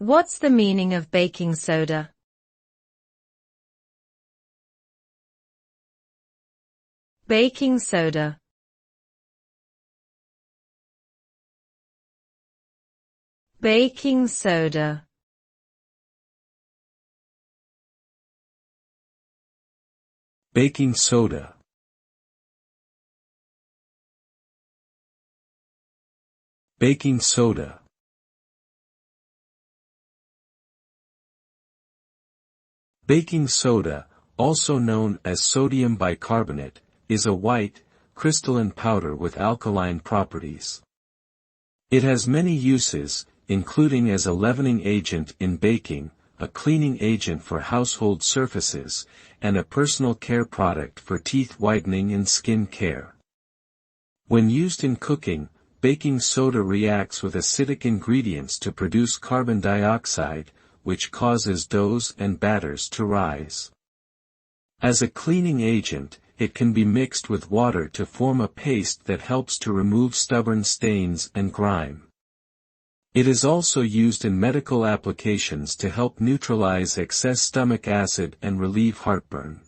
What's the meaning of baking soda? Baking soda. Baking soda. Baking soda. Baking soda. Baking soda, also known as sodium bicarbonate, is a white, crystalline powder with alkaline properties. It has many uses, including as a leavening agent in baking, a cleaning agent for household surfaces, and a personal care product for teeth whitening and skin care. When used in cooking, baking soda reacts with acidic ingredients to produce carbon dioxide, which causes doughs and batters to rise. As a cleaning agent, it can be mixed with water to form a paste that helps to remove stubborn stains and grime. It is also used in medical applications to help neutralize excess stomach acid and relieve heartburn.